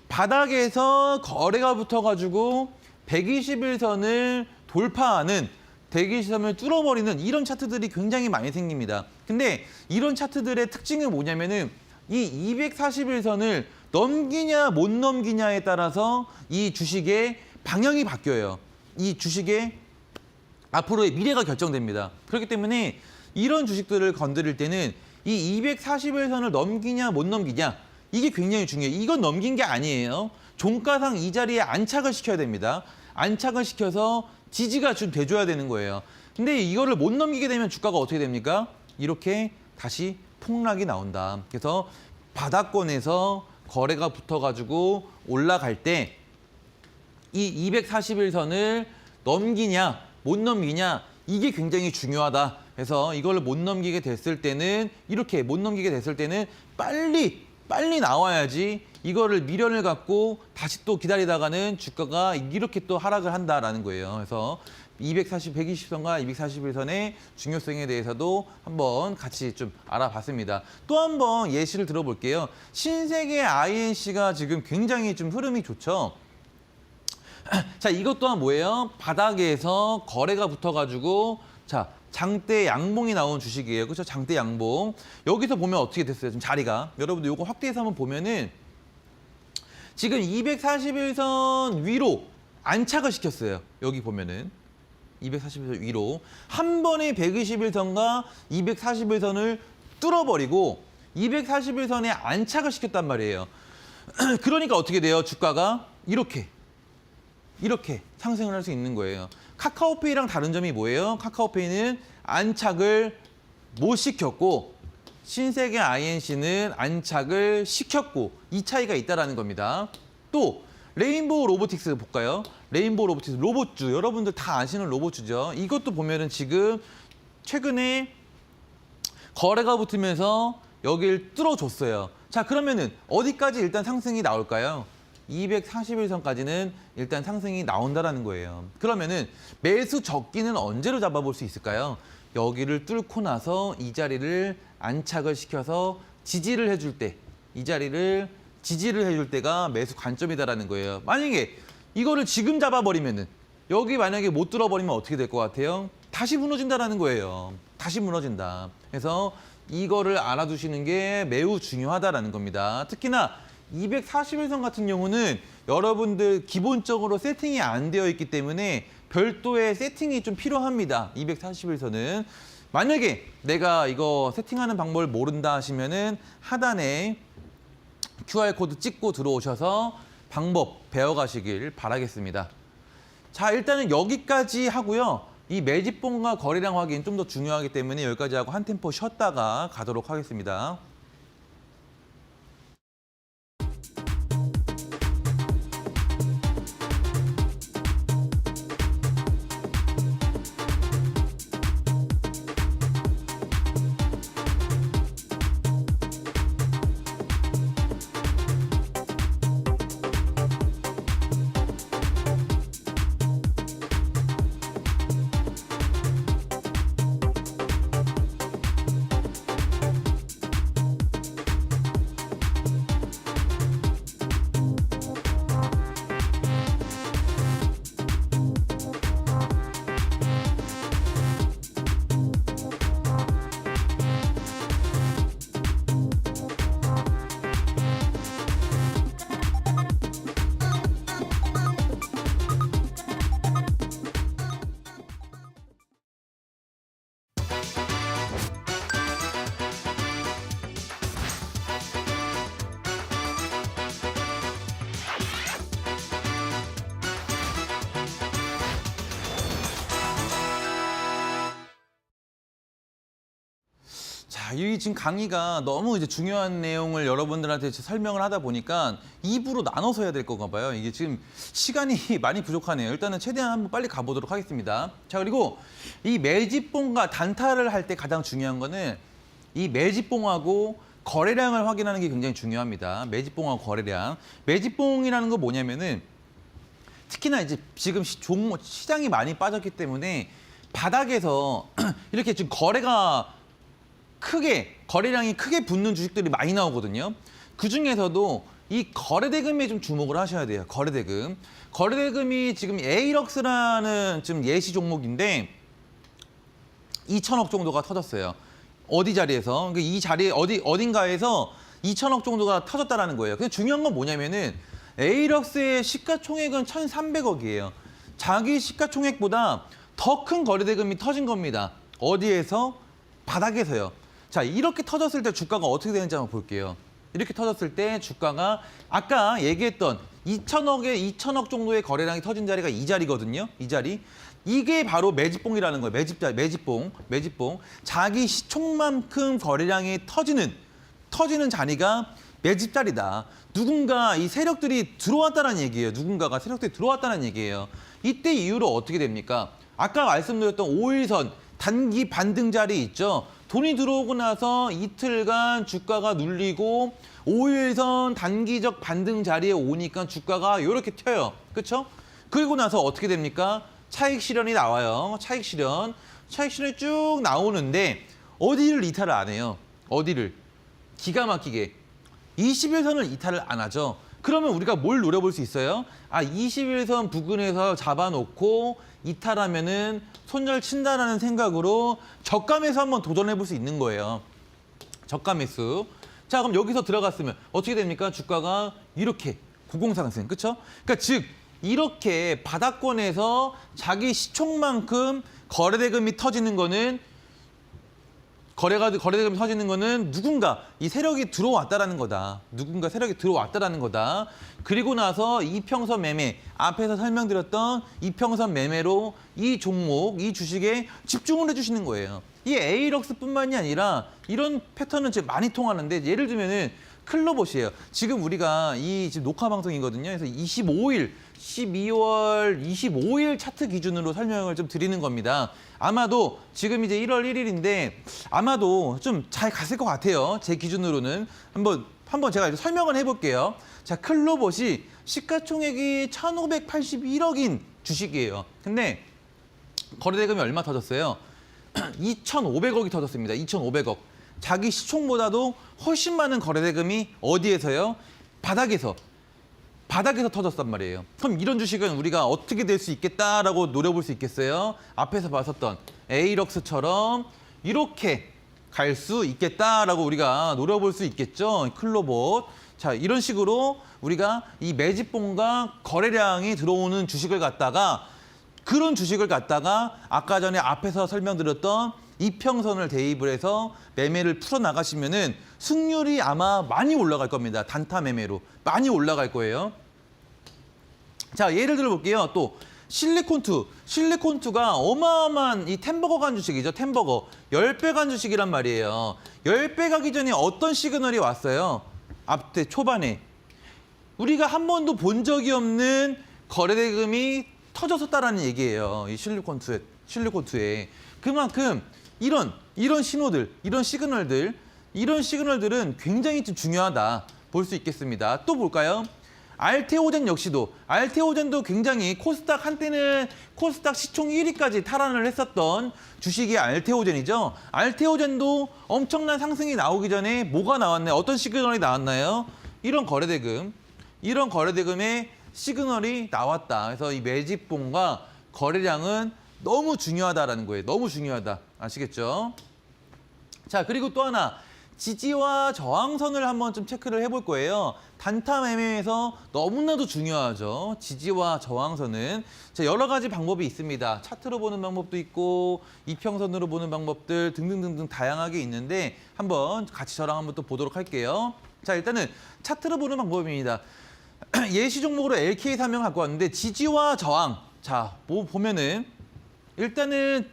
A: 바닥에서 거래가 붙어가지고 121선을 돌파하는 121선을 뚫어버리는 이런 차트들이 굉장히 많이 생깁니다. 근데 이런 차트들의 특징은 뭐냐면은 이 241선을 넘기냐 못 넘기냐에 따라서 이 주식의 방향이 바뀌어요. 이 주식의 앞으로의 미래가 결정됩니다. 그렇기 때문에 이런 주식들을 건드릴 때는 이 241선을 넘기냐 못 넘기냐 이게 굉장히 중요해요. 이건 넘긴 게 아니에요. 종가상 이 자리에 안착을 시켜야 됩니다. 안착을 시켜서 지지가 좀 돼줘야 되는 거예요. 근데 이거를 못 넘기게 되면 주가가 어떻게 됩니까? 이렇게 다시 폭락이 나온다. 그래서 바닥권에서 거래가 붙어가지고 올라갈 때 이 241선을 넘기냐 못 넘기냐 이게 굉장히 중요하다. 그래서 이걸 못 넘기게 됐을 때는 이렇게 못 넘기게 됐을 때는 빨리 나와야지 이거를 미련을 갖고 다시 또 기다리다가는 주가가 이렇게 또 하락을 한다라는 거예요. 그래서 120선과 241선의 중요성에 대해서도 한번 같이 좀 알아봤습니다. 또 한번 예시를 들어볼게요. 신세계 INC가 지금 굉장히 좀 흐름이 좋죠. 자, 이것 또한 뭐예요? 바닥에서 거래가 붙어가지고 자 장대 양봉이 나온 주식이에요. 그렇죠? 장대 양봉. 여기서 보면 어떻게 됐어요? 좀 자리가. 여러분들 이거 확대해서 한번 보면은 지금 241선 위로 안착을 시켰어요. 여기 보면은 241선 위로 한 번에 121선과 241선을 뚫어버리고 241선에 안착을 시켰단 말이에요. 그러니까 어떻게 돼요? 주가가 이렇게 상승을 할 수 있는 거예요. 카카오페이랑 다른 점이 뭐예요? 카카오페이는 안착을 못 시켰고 신세계 INC는 안착을 시켰고 이 차이가 있다는 겁니다. 또 레인보우 로보틱스 볼까요? 레인보우 로보틱스 로봇주 여러분들 다 아시는 로봇주죠. 이것도 보면은 지금 최근에 거래가 붙으면서 여길 뚫어줬어요. 자 그러면은 어디까지 일단 상승이 나올까요? 241선까지는 일단 상승이 나온다라는 거예요. 그러면은 매수 적기는 언제로 잡아볼 수 있을까요? 여기를 뚫고 나서 이 자리를 안착을 시켜서 지지를 해줄 때, 이 자리를 지지를 해줄 때가 매수 관점이다라는 거예요. 만약에 이거를 지금 잡아버리면은 여기 만약에 못 뚫어버리면 어떻게 될 것 같아요? 다시 무너진다라는 거예요. 다시 무너진다. 그래서 이거를 알아두시는 게 매우 중요하다라는 겁니다. 특히나 241선 같은 경우는 여러분들 기본적으로 세팅이 안 되어 있기 때문에 별도의 세팅이 좀 필요합니다. 241선은. 만약에 내가 이거 세팅하는 방법을 모른다 하시면은 하단에 QR코드 찍고 들어오셔서 방법 배워가시길 바라겠습니다. 자, 일단은 여기까지 하고요. 이 매집봉과 거래량 확인 좀 더 중요하기 때문에 여기까지 하고 한 템포 쉬었다가 가도록 하겠습니다. 자, 이 지금 강의가 너무 이제 중요한 내용을 여러분들한테 설명을 하다 보니까 2부로 나눠서 해야 될 건가 봐요. 이게 지금 시간이 많이 부족하네요. 일단은 최대한 한번 빨리 가보도록 하겠습니다. 자, 그리고 이 매집봉과 단타를 할 때 가장 중요한 거는 이 매집봉하고 거래량을 확인하는 게 굉장히 중요합니다. 매집봉하고 거래량. 매집봉이라는 거 뭐냐면은 특히나 이제 지금 시장이 많이 빠졌기 때문에 바닥에서 이렇게 지금 거래량이 크게 붙는 주식들이 많이 나오거든요. 그 중에서도 이 거래대금에 좀 주목을 하셔야 돼요. 거래대금. 거래대금이 지금 에이럭스라는 지금 예시 종목인데 2천억 정도가 터졌어요. 어디 자리에서? 이 자리에 어딘가에서 2천억 정도가 터졌다라는 거예요. 근데 중요한 건 뭐냐면은 에이럭스의 시가총액은 1,300억이에요. 자기 시가총액보다 더 큰 거래대금이 터진 겁니다. 어디에서? 바닥에서요. 자, 이렇게 터졌을 때 주가가 어떻게 되는지 한번 볼게요. 이렇게 터졌을 때 주가가 아까 얘기했던 2천억 정도의 거래량이 터진 자리가 이 자리거든요. 이 자리. 이게 바로 매집봉이라는 거예요. 매집봉. 자기 시총만큼 거래량이 터지는 자리가 매집 자리다. 누군가 이 세력들이 들어왔다는 얘기예요. 누군가가 세력들이 들어왔다는 얘기예요. 이때 이후로 어떻게 됩니까? 아까 말씀드렸던 5일선 단기 반등 자리 있죠. 돈이 들어오고 나서 이틀간 주가가 눌리고 5일선 단기적 반등 자리에 오니까 주가가 이렇게 튀어요. 그렇죠? 그리고 나서 어떻게 됩니까? 차익 실현이 나와요. 차익 실현이 쭉 나오는데 어디를 이탈을 안 해요? 어디를? 기가 막히게 21선을 이탈을 안 하죠. 그러면 우리가 뭘 노려볼 수 있어요? 21선 부근에서 잡아놓고 이탈하면은 손절 친다라는 생각으로 저가 매수 한번 도전해 볼 수 있는 거예요. 저가 매수. 자, 그럼 여기서 들어갔으면 어떻게 됩니까? 주가가 이렇게 고공상승, 그렇죠? 그러니까 즉 이렇게 바닥권에서 자기 시총만큼 거래대금이 터지는 거는 거래대금이 터지는 거는 누군가 이 세력이 들어왔다라는 거다. 누군가 세력이 들어왔다라는 거다. 그리고 나서 이평선 매매, 앞에서 설명드렸던 이평선 매매로 이 종목, 이 주식에 집중을 해주시는 거예요. 이 에이럭스뿐만이 아니라 이런 패턴은 지금 많이 통하는데 예를 들면은 클로봇이에요. 지금 우리가 지금 녹화 방송이거든요. 그래서 12월 25일 차트 기준으로 설명을 좀 드리는 겁니다. 아마도 지금 이제 1월 1일인데 아마도 좀 잘 갔을 것 같아요. 제 기준으로는 한번 제가 이제 설명을 해볼게요. 자, 클로봇이 시가총액이 1,581억인 주식이에요. 근데 거래대금이 얼마 터졌어요? 2,500억이 터졌습니다. 2,500억. 자기 시총보다도 훨씬 많은 거래대금이 어디에서요? 바닥에서 터졌단 말이에요. 그럼 이런 주식은 우리가 어떻게 될 수 있겠다라고 노려볼 수 있겠어요? 앞에서 봤었던 에이럭스처럼 이렇게 갈 수 있겠다라고 우리가 노려볼 수 있겠죠? 클로봇. 자, 이런 식으로 우리가 이 매집봉과 거래량이 들어오는 주식을 갖다가 아까 전에 앞에서 설명드렸던 이평선을 대입을 해서 매매를 풀어나가시면은 승률이 아마 많이 올라갈 겁니다. 단타 매매로 많이 올라갈 거예요. 자, 예를 들어 볼게요. 또 실리콘투가 어마어마한 이 템버거 간 주식이죠. 템버거 10배 간 주식이란 말이에요. 10배 가기 전에 어떤 시그널이 왔어요? 앞에 초반에 우리가 한 번도 본 적이 없는 거래대금이 터졌었다라는 얘기예요. 이 실리콘투에 그만큼 이런 신호들, 이런 시그널들은 굉장히 좀 중요하다 볼 수 있겠습니다. 또 볼까요? 알테오젠도 굉장히 한때는 코스닥 시총 1위까지 탈환을 했었던 주식이 알테오젠이죠. 알테오젠도 엄청난 상승이 나오기 전에 뭐가 나왔나요? 어떤 시그널이 나왔나요? 이런 거래대금의 시그널이 나왔다. 그래서 이 매집봉과 거래량은 너무 중요하다라는 거예요. 너무 중요하다. 아시겠죠? 자, 그리고 또 하나. 지지와 저항선을 한번 좀 체크를 해볼 거예요. 단타 매매에서 너무나도 중요하죠. 지지와 저항선은. 자, 여러 가지 방법이 있습니다. 차트로 보는 방법도 있고 이평선으로 보는 방법들 등등등등 다양하게 있는데 한번 같이 저랑 한번 또 보도록 할게요. 자, 일단은 차트로 보는 방법입니다. 예시 종목으로 LK 사명 갖고 왔는데 지지와 저항. 자, 보면은 일단은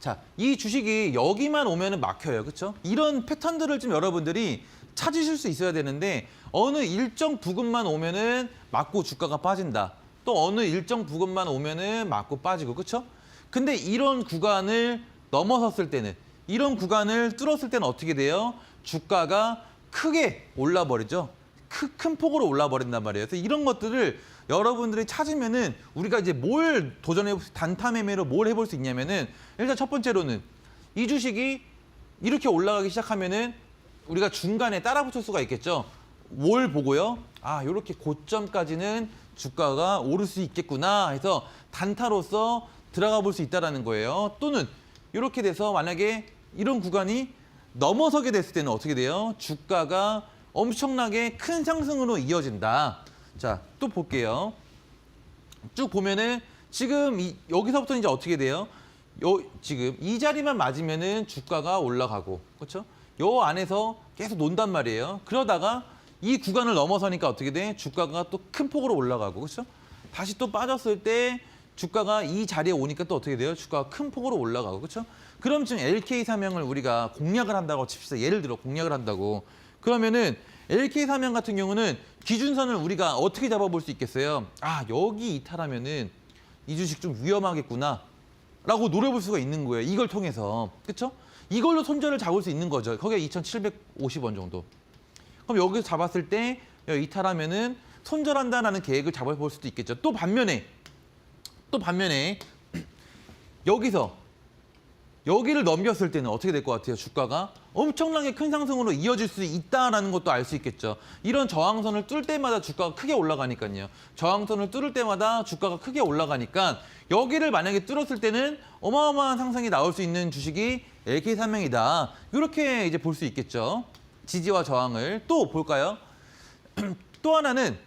A: 자, 이 주식이 여기만 오면은 막혀요. 그렇죠? 이런 패턴들을 좀 여러분들이 찾으실 수 있어야 되는데 어느 일정 부근만 오면은 맞고 주가가 빠진다. 또 어느 일정 부근만 오면은 맞고 빠지고. 그렇죠? 근데 이런 구간을 넘어섰을 때는 이런 구간을 뚫었을 때는 어떻게 돼요? 주가가 크게 올라버리죠. 큰 폭으로 올라버린단 말이에요. 그래서 이런 것들을 여러분들이 찾으면은 우리가 이제 뭘 도전해 단타 매매로 뭘 해볼 수 있냐면은 일단 첫 번째로는 이 주식이 이렇게 올라가기 시작하면은 우리가 중간에 따라 붙을 수가 있겠죠. 뭘 보고요? 아, 이렇게 고점까지는 주가가 오를 수 있겠구나 해서 단타로서 들어가 볼 수 있다라는 거예요. 또는 이렇게 돼서 만약에 이런 구간이 넘어서게 됐을 때는 어떻게 돼요? 주가가 엄청나게 큰 상승으로 이어진다. 자, 또 볼게요. 쭉 보면은 지금 여기서부터 이제 어떻게 돼요? 지금 이 자리만 맞으면은 주가가 올라가고, 그렇죠? 요 안에서 계속 논단 말이에요. 그러다가 이 구간을 넘어서니까 어떻게 돼? 주가가 또 큰 폭으로 올라가고, 그렇죠? 다시 또 빠졌을 때 주가가 이 자리에 오니까 또 어떻게 돼요? 주가가 큰 폭으로 올라가고, 그렇죠? 그럼 지금 LK삼형을 우리가 공략을 한다고 칩시다. 예를 들어 공략을 한다고. 그러면은 LK삼형 같은 경우는 기준선을 우리가 어떻게 잡아볼 수 있겠어요? 아, 여기 이탈하면은 이 주식 좀 위험하겠구나 라고 노려볼 수가 있는 거예요. 이걸 통해서. 그렇죠? 이걸로 손절을 잡을 수 있는 거죠. 거기가 2,750원 정도. 그럼 여기서 잡았을 때 이탈하면은 손절한다라는 계획을 잡아볼 수도 있겠죠. 또 반면에 여기를 넘겼을 때는 어떻게 될 것 같아요? 주가가 엄청나게 큰 상승으로 이어질 수 있다라는 것도 알 수 있겠죠. 이런 저항선을 뚫을 때마다 주가가 크게 올라가니까요. 저항선을 뚫을 때마다 주가가 크게 올라가니까 여기를 만약에 뚫었을 때는 어마어마한 상승이 나올 수 있는 주식이 LK삼형이다. 이렇게 이제 볼 수 있겠죠. 지지와 저항을 또 볼까요? 또 하나는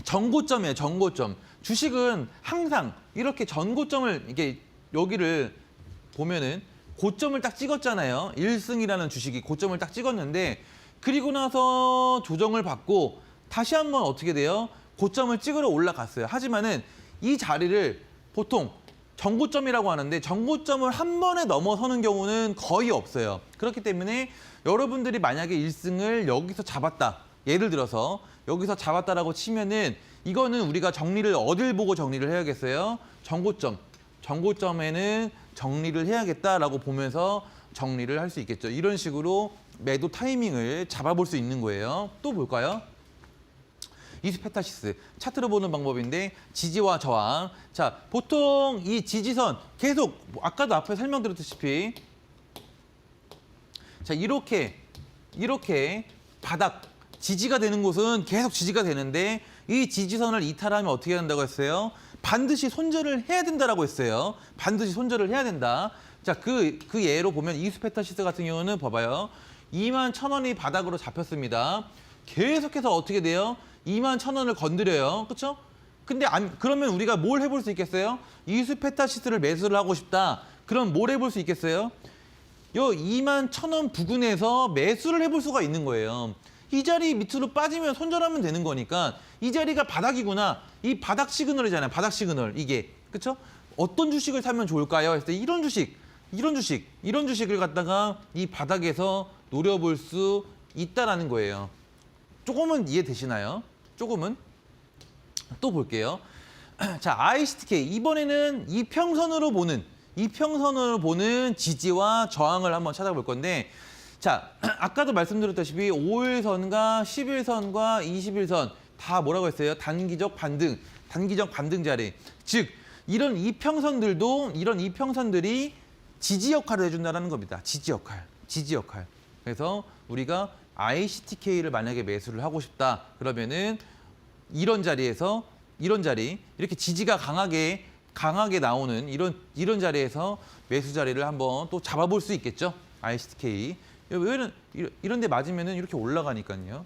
A: 전고점이에요. 전고점. 주식은 항상 이렇게 전고점을 이게 여기를 보면은 고점을 딱 찍었잖아요. 1승이라는 주식이 고점을 딱 찍었는데 그리고 나서 조정을 받고 다시 한번 어떻게 돼요? 고점을 찍으러 올라갔어요. 하지만은 이 자리를 보통 전고점이라고 하는데 전고점을 한 번에 넘어서는 경우는 거의 없어요. 그렇기 때문에 여러분들이 만약에 1승을 여기서 잡았다. 예를 들어서 여기서 잡았다라고 치면은 이거는 우리가 정리를 어딜 보고 정리를 해야겠어요? 전고점. 전고점에는 정리를 해야겠다라고 보면서 정리를 할 수 있겠죠. 이런 식으로 매도 타이밍을 잡아볼 수 있는 거예요. 또 볼까요? 이스페타시스 차트로 보는 방법인데 지지와 저항. 자, 보통 이 지지선 계속 아까도 앞에 설명드렸다시피 자, 이렇게 바닥 지지가 되는 곳은 계속 지지가 되는데 이 지지선을 이탈하면 어떻게 한다고 했어요? 반드시 손절을 해야 된다라고 했어요. 반드시 손절을 해야 된다. 자, 그 예로 보면 이스페타시스 같은 경우는 봐봐요. 21,000원이 바닥으로 잡혔습니다. 계속해서 어떻게 돼요? 21,000원을 건드려요. 그렇죠? 근데 그러면 우리가 뭘 해볼 수 있겠어요? 이스페타시스를 매수를 하고 싶다. 그럼 뭘 해볼 수 있겠어요? 요 21,000원 부근에서 매수를 해볼 수가 있는 거예요. 이 자리 밑으로 빠지면 손절하면 되는 거니까 이 자리가 바닥이구나. 이 바닥 시그널이잖아요. 바닥 시그널 이게. 그렇죠? 어떤 주식을 사면 좋을까요? 했을 때 이런 주식을 갖다가 이 바닥에서 노려볼 수 있다라는 거예요. 조금은 이해되시나요? 조금은? 또 볼게요. 자, ICTK 이번에는 이평선으로 보는 지지와 저항을 한번 찾아볼 건데 자, 아까도 말씀드렸다시피 5일선과 10일선과 20일선 다 뭐라고 했어요? 단기적 반등 자리. 즉 이런 이평선들이 지지 역할을 해준다는 겁니다. 지지 역할. 그래서 우리가 ICTK를 만약에 매수를 하고 싶다. 그러면은 이런 자리 이렇게 지지가 강하게 나오는 이런 자리에서 매수 자리를 한번 또 잡아볼 수 있겠죠. ICTK. 이런 데 맞으면은 이렇게 올라가니까요.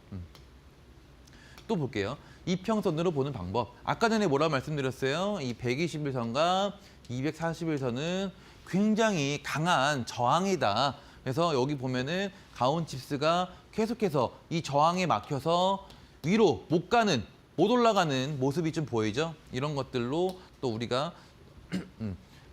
A: 또 볼게요. 이평선으로 보는 방법. 아까 전에 뭐라고 말씀드렸어요? 이 121선과 241선은 굉장히 강한 저항이다. 그래서 여기 보면은 가온칩스가 계속해서 이 저항에 막혀서 위로 못 올라가는 모습이 좀 보이죠? 이런 것들로 또 우리가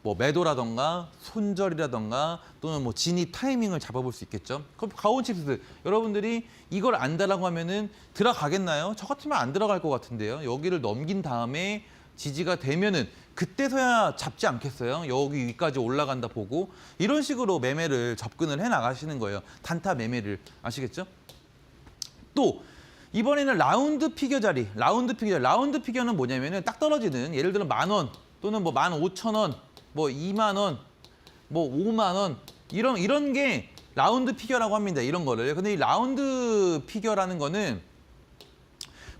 A: 뭐 매도라던가 손절이라던가 또는 뭐 진입 타이밍을 잡아볼 수 있겠죠. 그럼 가온칩스 여러분들이 이걸 안다라고 하면은 들어가겠나요? 저 같으면 안 들어갈 것 같은데요. 여기를 넘긴 다음에 지지가 되면은 그때서야 잡지 않겠어요? 여기 위까지 올라간다 보고 이런 식으로 매매를 접근을 해 나가시는 거예요. 단타 매매를 아시겠죠? 또 이번에는 라운드 피겨 자리, 라운드 피겨는 뭐냐면은 딱 떨어지는 예를 들어 10,000원 또는 뭐 15,000원, 뭐 20,000원, 뭐 50,000원 이런 게 라운드 피겨라고 합니다. 이런 거를. 근데 이 라운드 피겨라는 거는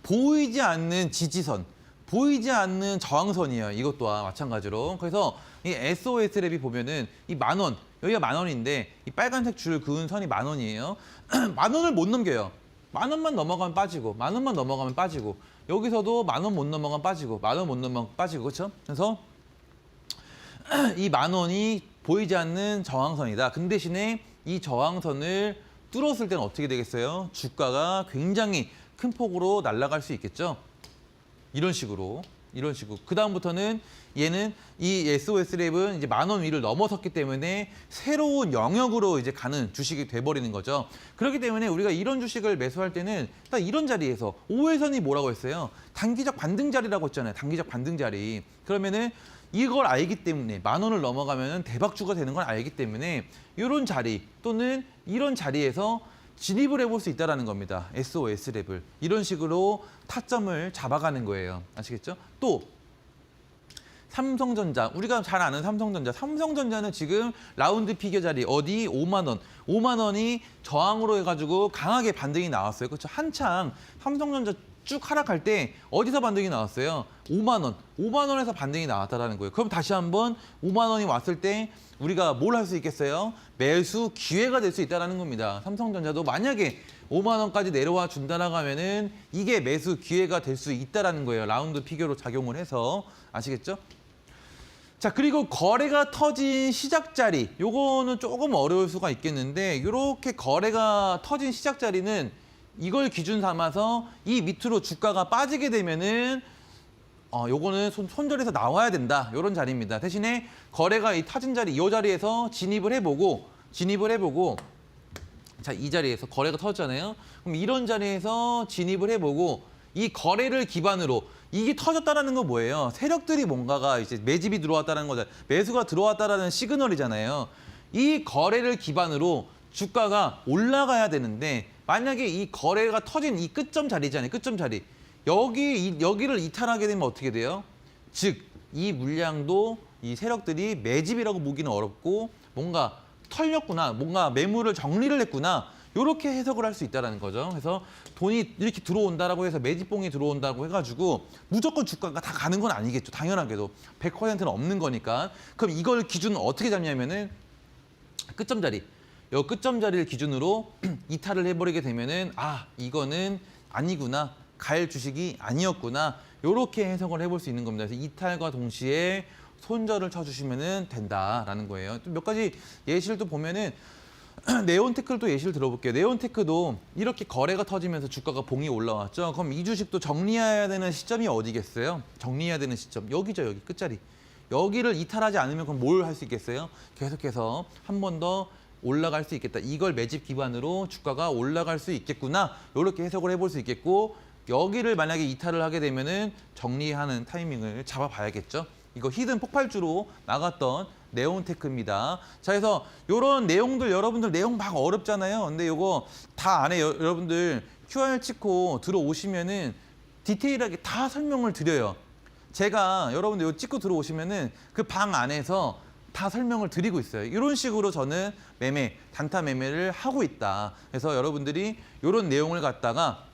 A: 보이지 않는 지지선, 보이지 않는 저항선이에요. 이것도와 마찬가지로. 그래서 이 SOS 랩이 보면은 이 10,000원, 여기가 10,000원인데 이 빨간색 줄 그은 선이 10,000원이에요. 10,000원을 못 넘겨요. 10,000원만 넘어가면 빠지고, 10,000원만 넘어가면 빠지고, 여기서도 10,000원 못 넘어가면 빠지고, 10,000원 못 넘어가면 빠지고, 그렇죠? 그래서 이 10,000원이 보이지 않는 저항선이다. 그 대신에 이 저항선을 뚫었을 때는 어떻게 되겠어요? 주가가 굉장히 큰 폭으로 날아갈 수 있겠죠? 이런 식으로. 그 다음부터는 얘는 이 SOS 랩은 이제 10,000원 위를 넘어섰기 때문에 새로운 영역으로 이제 가는 주식이 돼버리는 거죠. 그렇기 때문에 우리가 이런 주식을 매수할 때는 딱 이런 자리에서 5회선이 뭐라고 했어요? 단기적 반등 자리라고 했잖아요. 단기적 반등 자리. 그러면은 이걸 알기 때문에 10,000원을 넘어가면 대박주가 되는 걸 알기 때문에 이런 자리 또는 이런 자리에서 진입을 해볼 수 있다는 겁니다. SOS 랩을. 이런 식으로 타점을 잡아가는 거예요. 아시겠죠? 또 삼성전자, 우리가 잘 아는 삼성전자는 지금 라운드 피겨 자리 어디 50,000원, 50,000원이 저항으로 해가지고 강하게 반등이 나왔어요. 그렇죠? 한창 삼성전자 쭉 하락할 때 어디서 반등이 나왔어요? 50,000원, 50,000원에서 반등이 나왔다는 거예요. 그럼 다시 한번 50,000원이 왔을 때 우리가 뭘 할 수 있겠어요? 매수 기회가 될 수 있다는 겁니다. 삼성전자도 만약에 50,000원까지 내려와 준다라고 하면은 이게 매수 기회가 될 수 있다는 거예요. 라운드 피겨로 작용을 해서. 아시겠죠? 자, 그리고 거래가 터진 시작 자리. 요거는 조금 어려울 수가 있겠는데 이렇게 거래가 터진 시작 자리는 이걸 기준 삼아서 이 밑으로 주가가 빠지게 되면은 요거는 손절해서 나와야 된다. 이런 자리입니다. 대신에 거래가 이 터진 자리, 이 자리에서 진입을 해보고 자, 이 자리에서 거래가 터졌잖아요. 그럼 이런 자리에서 진입을 해보고 이 거래를 기반으로 이게 터졌다라는 건 뭐예요? 세력들이 뭔가가 이제 매집이 들어왔다는 거잖아요. 매수가 들어왔다라는 시그널이잖아요. 이 거래를 기반으로 주가가 올라가야 되는데 만약에 이 거래가 터진 이 끝점 자리잖아요. 끝점 자리. 여기를 이탈하게 되면 어떻게 돼요? 즉, 이 물량도 이 세력들이 매집이라고 보기는 어렵고 뭔가 털렸구나, 뭔가 매물을 정리를 했구나 이렇게 해석을 할 수 있다는 거죠. 그래서 돈이 이렇게 들어온다라고 해서 매집봉이 들어온다고 해가지고 무조건 주가가 다 가는 건 아니겠죠. 당연하게도 100%는 없는 거니까. 그럼 이걸 기준은 어떻게 잡냐면은 끝점 자리. 이 끝점 자리를 기준으로 이탈을 해버리게 되면은 이거는 아니구나. 갈 주식이 아니었구나. 이렇게 해석을 해볼 수 있는 겁니다. 그래서 이탈과 동시에 손절을 쳐주시면 된다라는 거예요. 또 몇 가지 예시를 또 보면은 네온테크를 또 예시를 들어볼게요. 네온테크도 이렇게 거래가 터지면서 주가가 봉이 올라왔죠. 그럼 이 주식도 정리해야 되는 시점이 어디겠어요? 정리해야 되는 시점. 여기죠, 여기 끝자리. 여기를 이탈하지 않으면 그럼 뭘 할 수 있겠어요? 계속해서 한 번 더 올라갈 수 있겠다. 이걸 매집 기반으로 주가가 올라갈 수 있겠구나. 이렇게 해석을 해볼 수 있겠고 여기를 만약에 이탈을 하게 되면은 정리하는 타이밍을 잡아봐야겠죠. 이거 히든 폭발주로 나갔던 네온테크입니다. 자, 그래서 이런 내용들 여러분들 내용 막 어렵잖아요. 근데 이거 다 안에 여러분들 QR 찍고 들어오시면은 디테일하게 다 설명을 드려요. 제가 여러분들 이거 찍고 들어오시면은 그 방 안에서 다 설명을 드리고 있어요. 이런 식으로 저는 단타 매매를 하고 있다. 그래서 여러분들이 이런 내용을 갖다가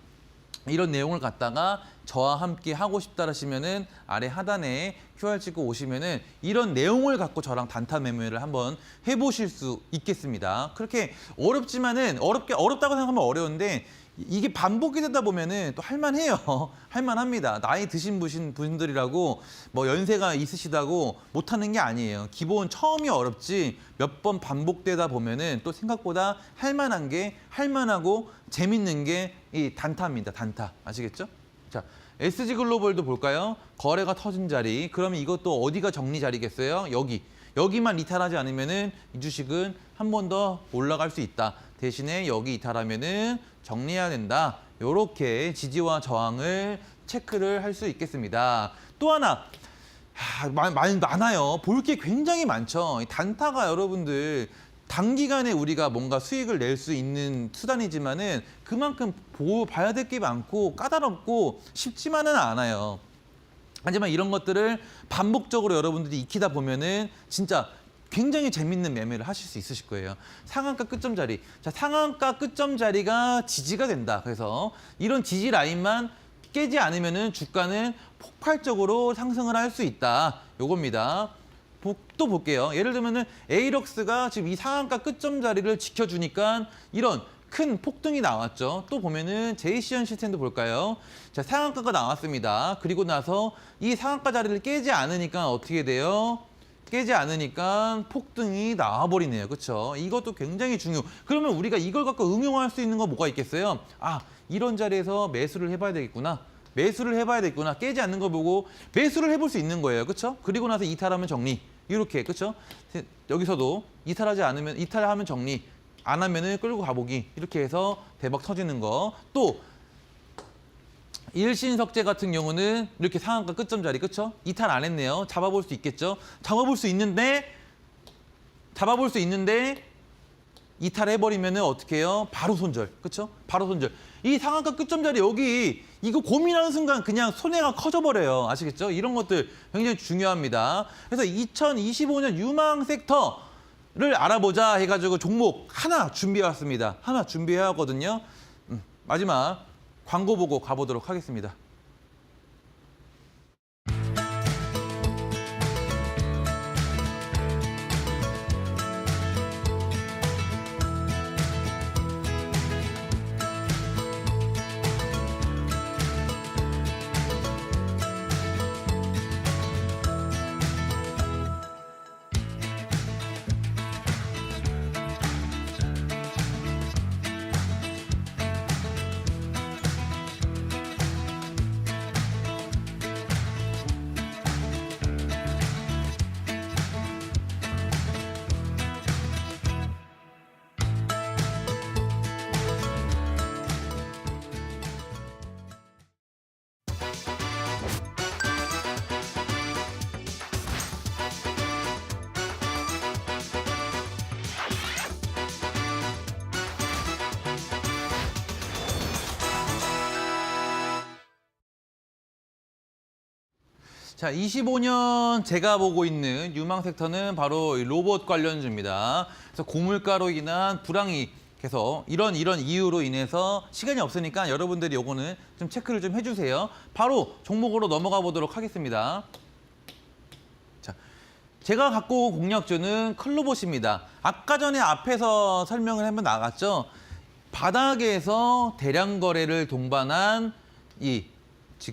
A: 저와 함께 하고 싶다 하시면은 아래 하단에 QR 찍고 오시면은 이런 내용을 갖고 저랑 단타 매매를 한번 해보실 수 있겠습니다. 그렇게 어렵지만은 어렵다고 생각하면 어려운데 이게 반복이 되다 보면은 또 할만해요. 할만합니다. 나이 드신 분들이라고 뭐 연세가 있으시다고 못하는 게 아니에요. 기본 처음이 어렵지 몇 번 반복되다 보면은 또 생각보다 할만하고 재밌는 게 이 단타입니다. 단타. 아시겠죠? 자, SG글로벌도 볼까요? 거래가 터진 자리. 그러면 이것도 어디가 정리 자리겠어요? 여기. 여기만 이탈하지 않으면은 이 주식은 한 번 더 올라갈 수 있다. 대신에 여기 이탈하면은 정리해야 된다. 이렇게 지지와 저항을 체크를 할 수 있겠습니다. 또 하나 많아요. 볼 게 굉장히 많죠. 단타가 여러분들 단기간에 우리가 뭔가 수익을 낼 수 있는 수단이지만은 그만큼 봐야 될 게 많고 까다롭고 쉽지만은 않아요. 하지만 이런 것들을 반복적으로 여러분들이 익히다 보면은 진짜 굉장히 재밌는 매매를 하실 수 있으실 거예요. 상한가 끝점 자리. 자, 상한가 끝점 자리가 지지가 된다. 그래서 이런 지지 라인만 깨지 않으면은 주가는 폭발적으로 상승을 할 수 있다. 요겁니다. 또 볼게요. 예를 들면은 에이럭스가 지금 이 상한가 끝점 자리를 지켜주니까 이런 큰 폭등이 나왔죠. 또 보면은 제이시언 시스템도 볼까요? 자, 상한가가 나왔습니다. 그리고 나서 이 상한가 자리를 깨지 않으니까 어떻게 돼요? 깨지 않으니까 폭등이 나와버리네요. 그렇죠? 이것도 굉장히 중요. 그러면 우리가 이걸 갖고 응용할 수 있는 거 뭐가 있겠어요? 아, 이런 자리에서 매수를 해봐야 되겠구나. 매수를 해봐야 되겠구나. 깨지 않는 거 보고 매수를 해볼 수 있는 거예요. 그렇죠? 그리고 나서 이탈하면 정리. 이렇게, 그렇죠? 여기서도 이탈하면 정리. 안 하면은 끌고 가보기. 이렇게 해서 대박 터지는 거. 또 일신석재 같은 경우는 이렇게 상한가 끝점 자리, 그렇죠? 이탈 안 했네요. 잡아볼 수 있겠죠? 잡아볼 수 있는데 이탈해버리면은 어떻게 해요? 바로 손절, 그렇죠? 바로 손절. 이 상한가 끝점 자리 여기 이거 고민하는 순간 그냥 손해가 커져버려요. 아시겠죠? 이런 것들 굉장히 중요합니다. 그래서 2025년 유망 섹터를 알아보자 해가지고 종목 하나 준비해왔습니다. 하나 준비해야 하거든요. 마지막 광고 보고 가보도록 하겠습니다. 자, 25년 제가 보고 있는 유망 섹터는 바로 로봇 관련주입니다. 그래서 고물가로 인한 불황이해서 이런 이유로 인해서 시간이 없으니까 여러분들이 요거는 좀 체크를 좀 해주세요. 바로 종목으로 넘어가 보도록 하겠습니다. 자, 제가 갖고 온 공략주는 클로봇입니다. 아까 전에 앞에서 설명을 한번 나갔죠. 바닥에서 대량 거래를 동반한 이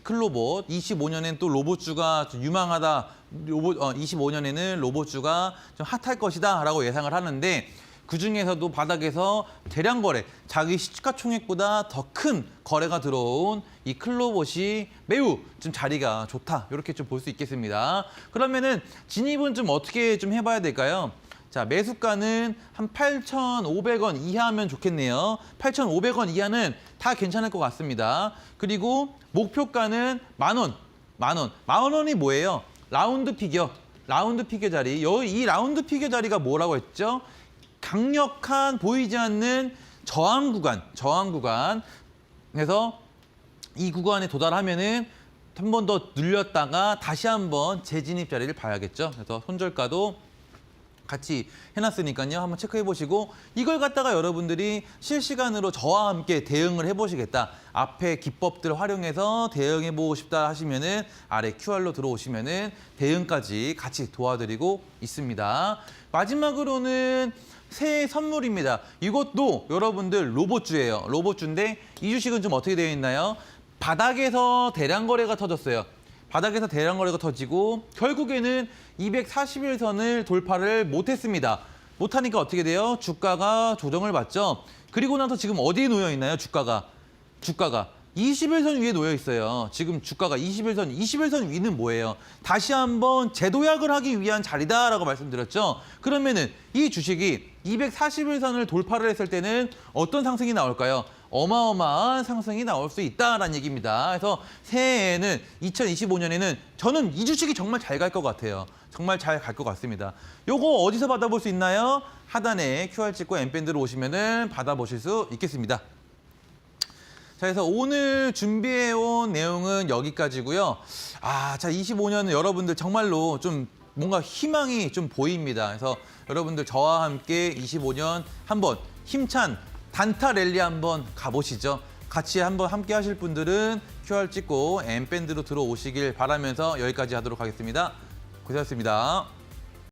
A: 클로봇, 25년엔 또 로봇주가 좀 유망하다, 25년에는 로봇주가 좀 핫할 것이다 라고 예상을 하는데 그중에서도 바닥에서 대량 거래, 자기 시가총액보다 더 큰 거래가 들어온 이 클로봇이 매우 좀 자리가 좋다, 이렇게 좀 볼 수 있겠습니다. 그러면은 진입은 좀 어떻게 좀 해봐야 될까요? 자, 매수가는 한 8,500원 이하면 좋겠네요. 8,500원 이하는 다 괜찮을 것 같습니다. 그리고 목표가는 만 원이 뭐예요? 라운드 피겨 자리. 이 라운드 피겨 자리가 뭐라고 했죠? 강력한 보이지 않는 저항 구간. 그래서 이 구간에 도달하면은 한 번 더 늘렸다가 다시 한번 재진입 자리를 봐야겠죠. 그래서 손절가도 같이 해놨으니까요. 한번 체크해 보시고 이걸 갖다가 여러분들이 실시간으로 저와 함께 대응을 해보시겠다. 앞에 기법들 활용해서 대응해 보고 싶다 하시면은 아래 QR로 들어오시면은 대응까지 같이 도와드리고 있습니다. 마지막으로는 새해 선물입니다. 이것도 여러분들 로봇주예요. 로봇주인데 이 주식은 좀 어떻게 되어 있나요? 바닥에서 대량 거래가 터졌어요. 바닥에서 대량 거래가 터지고 결국에는 241선을 돌파를 못했습니다. 못하니까 어떻게 돼요? 주가가 조정을 받죠. 그리고 나서 지금 어디에 놓여 있나요? 주가가 21선 위에 놓여 있어요. 지금 주가가 21선 위는 뭐예요? 다시 한번 재도약을 하기 위한 자리다라고 말씀드렸죠. 그러면은 이 주식이 241선을 돌파를 했을 때는 어떤 상승이 나올까요? 어마어마한 상승이 나올 수 있다라는 얘기입니다. 그래서 새해에는 2025년에는 저는 이 주식이 정말 잘 갈 것 같아요. 정말 잘 갈 것 같습니다. 요거 어디서 받아볼 수 있나요? 하단에 QR 찍고 M밴드로 오시면은 받아보실 수 있겠습니다. 자, 그래서 오늘 준비해온 내용은 여기까지고요. 자, 25년은 여러분들 정말로 좀 뭔가 희망이 좀 보입니다. 그래서 여러분들 저와 함께 25년 한번 힘찬 단타 랠리 한번 가보시죠. 같이 한번 함께 하실 분들은 QR 찍고 M밴드로 들어오시길 바라면서 여기까지 하도록 하겠습니다. 고생하셨습니다.